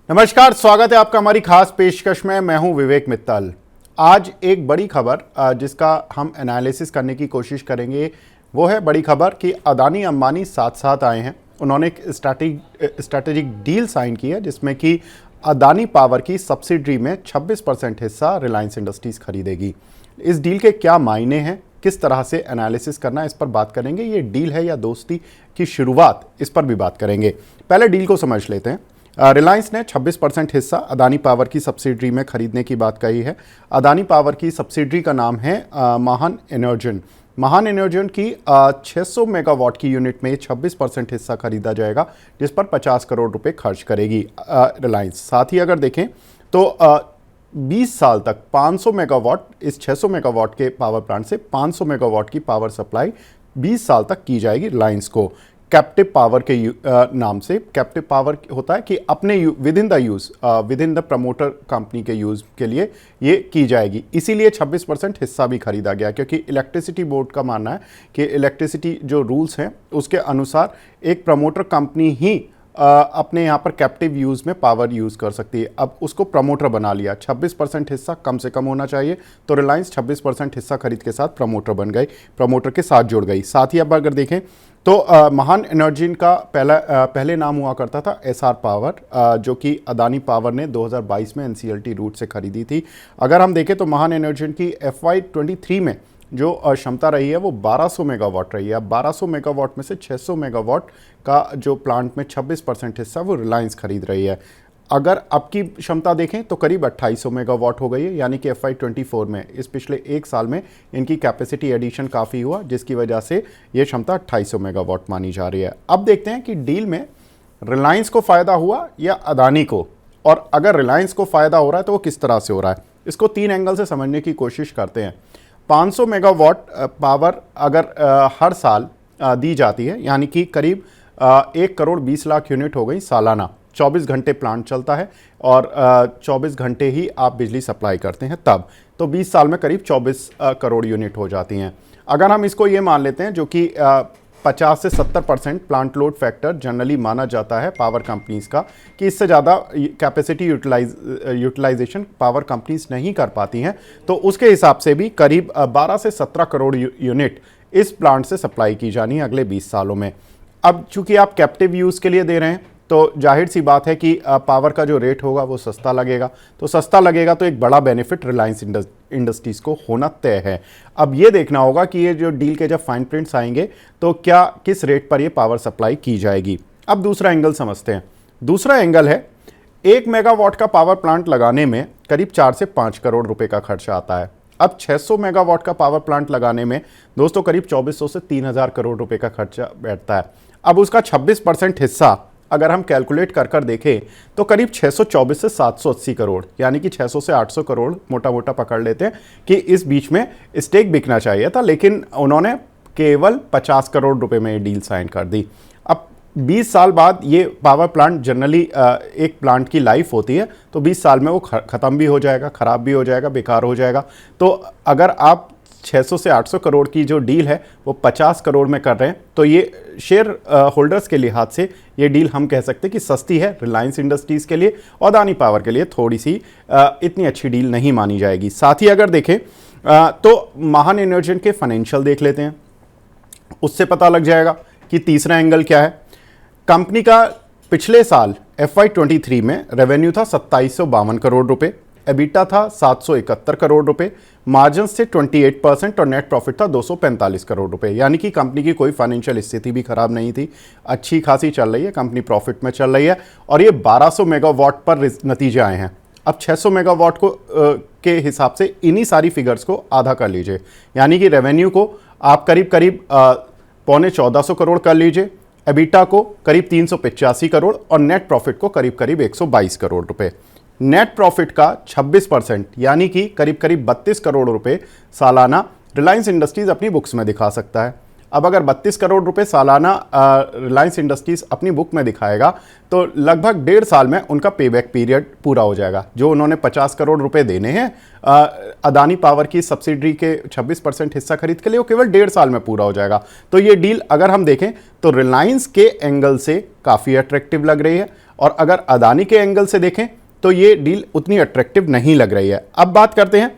नमस्कार, स्वागत है आपका हमारी खास पेशकश में। मैं हूं विवेक मित्तल। आज एक बड़ी खबर जिसका हम एनालिसिस करने की कोशिश करेंगे वो है बड़ी खबर कि अदानी अंबानी साथ साथ आए हैं। उन्होंने एक स्ट्रैटेजिक डील साइन की है जिसमें कि अदानी पावर की सब्सिडरी में 26% हिस्सा रिलायंस इंडस्ट्रीज खरीदेगी। इस डील के क्या मायने हैं, किस तरह से एनालिसिस करना है, इस पर बात करेंगे। ये डील है या दोस्ती की शुरुआत, इस पर भी बात करेंगे। पहले डील को समझ लेते हैं। रिलायंस ने 26% हिस्सा अदानी पावर की सब्सिडरी में खरीदने की बात कही है। अदानी पावर की सब्सिडरी का नाम है महान एनर्जन। महान एनर्जन की 600 मेगावाट की यूनिट में 26% हिस्सा खरीदा जाएगा, जिस पर 50 करोड़ रुपए खर्च करेगी रिलायंस। साथ ही अगर देखें तो 20 साल तक 500 मेगावाट, इस 600 मेगावाट के पावर प्लांट से 500 मेगावाट की पावर सप्लाई 20 साल तक की जाएगी रिलायंस को। कैप्टिव पावर के नाम से। कैप्टिव पावर होता है कि अपने with in the use, with in the promoter company के यूज़ के लिए ये की जाएगी। इसीलिए 26% हिस्सा भी खरीदा गया, क्योंकि इलेक्ट्रिसिटी बोर्ड का मानना है कि इलेक्ट्रिसिटी जो रूल्स हैं उसके अनुसार एक प्रमोटर कंपनी ही अपने यहाँ पर कैप्टिव यूज़ में पावर यूज़ कर सकती है। अब उसको प्रमोटर बना लिया। 26% हिस्सा कम से कम होना चाहिए, तो रिलायंस 26% हिस्सा खरीद के साथ प्रमोटर बन गई, प्रमोटर के साथ जुड़ गई। साथ ही अब अगर देखें तो महान एनर्जी का पहले नाम हुआ करता था एसआर पावर, जो कि अदानी पावर ने 2022 में एनसीएलटी रूट से खरीदी थी। अगर हम देखें तो महान एनर्जी की FY23 में जो क्षमता रही है वो 1200 मेगावाट रही है। अब 1200 मेगावाट में से 600 मेगावाट का जो प्लांट में 26% हिस्सा वो रिलायंस खरीद रही है। अगर अब की क्षमता देखें तो करीब 2800 मेगावाट हो गई है, यानी कि FY24 में इस पिछले एक साल में इनकी कैपेसिटी एडिशन काफ़ी हुआ, जिसकी वजह से ये क्षमता 2800 मेगावाट मानी जा रही है। अब देखते हैं कि डील में रिलायंस को फ़ायदा हुआ या अदानी को, और अगर रिलायंस को फ़ायदा हो रहा है तो वो किस तरह से हो रहा है। इसको 3 एंगल से समझने की कोशिश करते हैं। 500 मेगावाट पावर अगर हर साल दी जाती है, यानी कि करीब 1 करोड़ 20 लाख यूनिट हो गई सालाना। 24 घंटे प्लांट चलता है और 24 घंटे ही आप बिजली सप्लाई करते हैं, तब तो 20 साल में करीब 24 करोड़ यूनिट हो जाती हैं। अगर हम इसको ये मान लेते हैं, जो कि 50 से 70% प्लांट लोड फैक्टर जनरली माना जाता है पावर कंपनीज का, कि इससे ज़्यादा कैपेसिटी यूटिलाइजेशन पावर कंपनीज नहीं कर पाती हैं, तो उसके हिसाब से भी करीब 12 से 17 करोड़ यूनिट इस प्लांट से सप्लाई की जानी है अगले 20 सालों में। अब चूंकि आप कैप्टिव यूज़ के लिए दे रहे हैं, तो जाहिर सी बात है कि पावर का जो रेट होगा वो सस्ता लगेगा, तो सस्ता लगेगा तो एक बड़ा बेनिफिट रिलायंस इंडस्ट्रीज़ को होना तय है। अब ये देखना होगा कि ये जो डील के जब फाइन प्रिंट्स आएंगे तो क्या किस रेट पर ये पावर सप्लाई की जाएगी। अब दूसरा एंगल समझते हैं। दूसरा एंगल है 1 मेगावाट का पावर प्लांट लगाने में करीब 4 से 5 करोड़ रुपए का खर्चा आता है। अब 600 मेगावाट का पावर प्लांट लगाने में दोस्तों करीब 2400 से 3000 करोड़ रुपए का खर्चा बैठता है। अब उसका 26% हिस्सा अगर हम कैलकुलेट कर देखें तो करीब 624 से 780 करोड़, यानी कि 600 से 800 करोड़ मोटा मोटा पकड़ लेते हैं कि इस बीच में स्टेक बिकना चाहिए था, लेकिन उन्होंने केवल 50 करोड़ रुपए में ये डील साइन कर दी। अब 20 साल बाद ये पावर प्लांट जनरली एक प्लांट की लाइफ होती है, तो 20 साल में वो ख़त्म भी हो जाएगा, ख़राब भी हो जाएगा, बेकार हो जाएगा। तो अगर आप 600 से 800 करोड़ की जो डील है वो 50 करोड़ में कर रहे हैं, तो ये शेयर होल्डर्स के लिहाज से ये डील हम कह सकते हैं कि सस्ती है रिलायंस इंडस्ट्रीज़ के लिए, और अदानी पावर के लिए थोड़ी सी इतनी अच्छी डील नहीं मानी जाएगी। साथ ही अगर देखें तो महान एनर्जी के फाइनेंशियल देख लेते हैं, उससे पता लग जाएगा कि तीसरा एंगल क्या है। कंपनी का पिछले साल FY23 में रेवेन्यू था 2752 करोड़ रुपए, एबिटा था 771 करोड़ रुपए, मार्जिन से 28% और नेट प्रॉफिट था 245 करोड़ रुपए, यानी कि कंपनी की कोई फाइनेंशियल स्थिति भी खराब नहीं थी, अच्छी खासी चल रही है, कंपनी प्रॉफिट में चल रही है। और ये 1200 मेगावाट पर नतीजे आए हैं। अब 600 मेगावाट को के हिसाब से इन्हीं सारी फिगर्स को आधा कर लीजिए, यानी कि रेवेन्यू को आप करीब करीब 1450 करोड़ कर लीजिए, एबिटा को करीब 385 करोड़ और नेट प्रॉफिट को करीब करीब 122 करोड़ रुपए। नेट प्रॉफिट का 26% यानी कि करीब करीब 32 करोड़ रुपए सालाना रिलायंस इंडस्ट्रीज अपनी बुक्स में दिखा सकता है। अब अगर 32 करोड़ रुपए सालाना रिलायंस इंडस्ट्रीज अपनी बुक में दिखाएगा तो लगभग 1.5 साल में उनका पेबैक पीरियड पूरा हो जाएगा। जो उन्होंने 50 करोड़ रुपए देने हैं अदानी पावर की सब्सिडरी के 26% हिस्सा खरीद के लिए, वो केवल 1.5 साल में पूरा हो जाएगा। तो ये डील अगर हम देखें तो रिलायंस के एंगल से काफ़ी अट्रैक्टिव लग रही है, और अगर अदानी के एंगल से देखें तो ये डील उतनी अट्रैक्टिव नहीं लग रही है। अब बात करते हैं,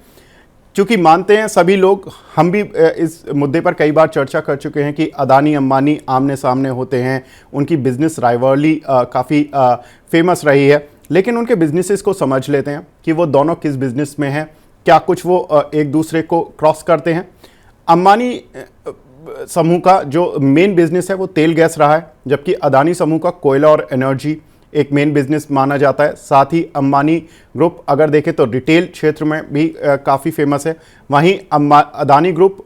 क्योंकि मानते हैं सभी लोग, हम भी इस मुद्दे पर कई बार चर्चा कर चुके हैं कि अदानी अंबानी आमने सामने होते हैं, उनकी बिजनेस राइवलरी काफ़ी फेमस रही है, लेकिन उनके बिजनेसेस को समझ लेते हैं कि वो दोनों किस बिजनेस में हैं, क्या कुछ वो एक दूसरे को क्रॉस करते हैं। अंबानी समूह का जो मेन बिजनेस है वो तेल गैस रहा है, जबकि अदानी समूह का कोयला और एनर्जी एक मेन बिजनेस माना जाता है। साथ ही अंबानी ग्रुप अगर देखें तो रिटेल क्षेत्र में भी काफ़ी फेमस है। वहीं अदानी ग्रुप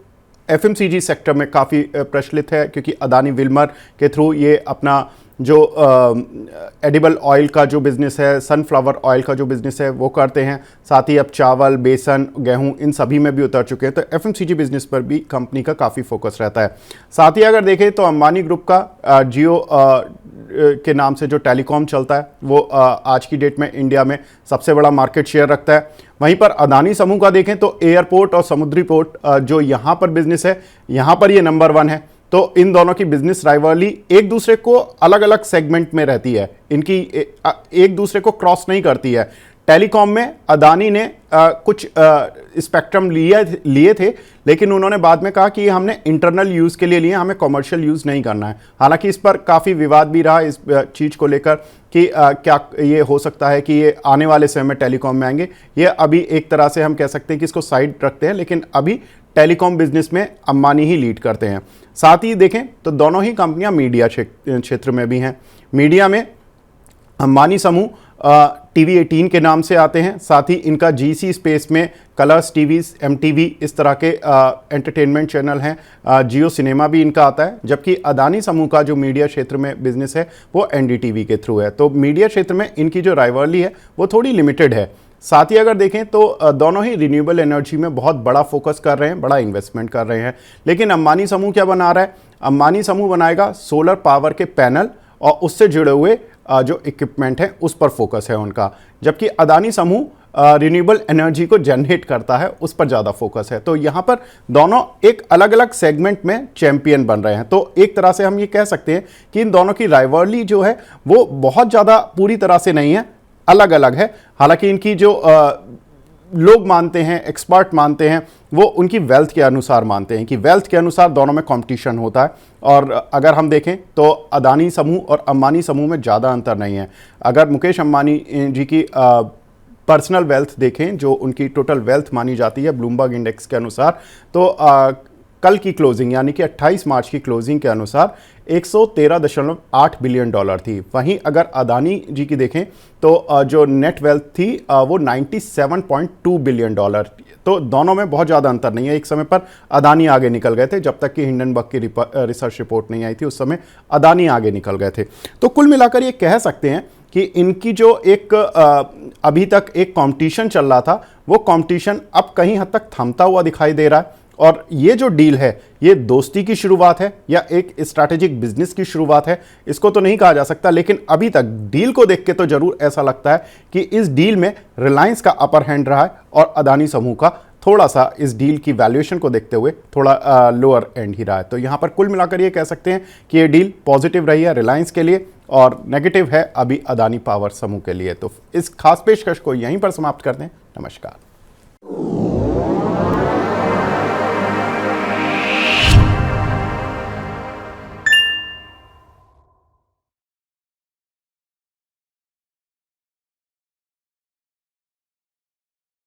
एफएमसीजी सेक्टर में काफ़ी प्रचलित है, क्योंकि अदानी विल्मर के थ्रू ये अपना जो एडिबल ऑयल का जो बिज़नेस है, सनफ्लावर ऑयल का जो बिज़नेस है वो करते हैं। साथ ही अब चावल, बेसन, गेहूं इन सभी में भी उतर चुके हैं, तो एफएमसीजी बिज़नेस पर भी कंपनी का काफ़ी फोकस रहता है। साथ ही अगर देखें तो अंबानी ग्रुप का जियो के नाम से जो टेलीकॉम चलता है वो आज की डेट में इंडिया में सबसे बड़ा मार्केट शेयर रखता है। वहीं पर अदानी समूह का देखें तो एयरपोर्ट और समुद्री पोर्ट जो यहाँ पर बिजनेस है, यहाँ पर ये नंबर 1 है। तो इन दोनों की बिजनेस राइवलरी एक दूसरे को अलग अलग सेगमेंट में रहती है, इनकी एक दूसरे को क्रॉस नहीं करती है। टेलीकॉम में अदानी ने कुछ स्पेक्ट्रम लिए थे, लेकिन उन्होंने बाद में कहा कि हमने इंटरनल यूज़ के लिए लिए, हमें कमर्शियल यूज़ नहीं करना है। हालांकि इस पर काफ़ी विवाद भी रहा इस चीज़ को लेकर कि क्या ये हो सकता है कि ये आने वाले समय में टेलीकॉम में आएंगे। ये अभी एक तरह से हम कह सकते हैं कि इसको साइड रखते हैं, लेकिन अभी टेलीकॉम बिजनेस में अंबानी ही लीड करते हैं। साथ ही देखें तो दोनों ही कंपनियां मीडिया क्षेत्र में भी हैं। मीडिया में अंबानी समूह टीवी 18 के नाम से आते हैं। साथ ही इनका जीसी स्पेस में कलर्स टीवीज, एमटीवी इस तरह के एंटरटेनमेंट चैनल हैं। जियो सिनेमा भी इनका आता है, जबकि अदानी समूह का जो मीडिया क्षेत्र में बिजनेस है वो एनडीटीवी के थ्रू है। तो मीडिया क्षेत्र में इनकी जो राइवलरी है वो थोड़ी लिमिटेड है। साथ ही अगर देखें तो दोनों ही रिन्यूएबल एनर्जी में बहुत बड़ा फोकस कर रहे हैं, बड़ा इन्वेस्टमेंट कर रहे हैं। लेकिन अंबानी समूह क्या बना रहा है? अंबानी समूह बनाएगा सोलर पावर के पैनल और उससे जुड़े हुए जो इक्विपमेंट है उस पर फोकस है उनका, जबकि अदानी समूह रिन्यूएबल एनर्जी को जनरेट करता है, उस पर ज़्यादा फोकस है। तो यहाँ पर दोनों एक अलग अलग सेगमेंट में चैंपियन बन रहे हैं। तो एक तरह से हम ये कह सकते हैं कि इन दोनों की राइवलरी जो है वो बहुत ज़्यादा पूरी तरह से नहीं है, अलग अलग है। हालांकि इनकी जो लोग मानते हैं, एक्सपर्ट मानते हैं, वो उनकी वेल्थ के अनुसार मानते हैं कि वेल्थ के अनुसार दोनों में कंपटीशन होता है। और अगर हम देखें तो अदानी समूह और अंबानी समूह में ज़्यादा अंतर नहीं है। अगर मुकेश अंबानी जी की पर्सनल वेल्थ देखें, जो उनकी टोटल वेल्थ मानी जाती है ब्लूमबर्ग इंडेक्स के अनुसार, तो कल की क्लोजिंग यानी कि 28 मार्च की क्लोजिंग के अनुसार 113.8 बिलियन डॉलर थी। वहीं अगर अदानी जी की देखें तो जो नेट वेल्थ थी वो 97.2 बिलियन डॉलर। तो दोनों में बहुत ज़्यादा अंतर नहीं है। एक समय पर अदानी आगे निकल गए थे, जब तक कि हिंडनबर्ग की रिसर्च रिपोर्ट नहीं आई थी उस समय अदानी आगे निकल गए थे। तो कुल मिलाकर ये कह सकते हैं कि इनकी जो एक अभी तक एक कंपटीशन चल रहा था वो कंपटीशन अब कहीं हद तक थमता हुआ दिखाई दे रहा है। और ये जो डील है ये दोस्ती की शुरुआत है या एक स्ट्रैटेजिक बिजनेस की शुरुआत है, इसको तो नहीं कहा जा सकता। लेकिन अभी तक डील को देख के तो जरूर ऐसा लगता है कि इस डील में रिलायंस का अपर हैंड रहा है और अदानी समूह का थोड़ा सा इस डील की वैल्यूएशन को देखते हुए थोड़ा लोअर एंड ही रहा है। तो यहाँ पर कुल मिलाकर ये कह सकते हैं कि ये डील पॉजिटिव रही है रिलायंस के लिए और नेगेटिव है अभी अदानी पावर समूह के लिए। तो इस खास पेशकश को यहीं पर समाप्त करते हैं। नमस्कार।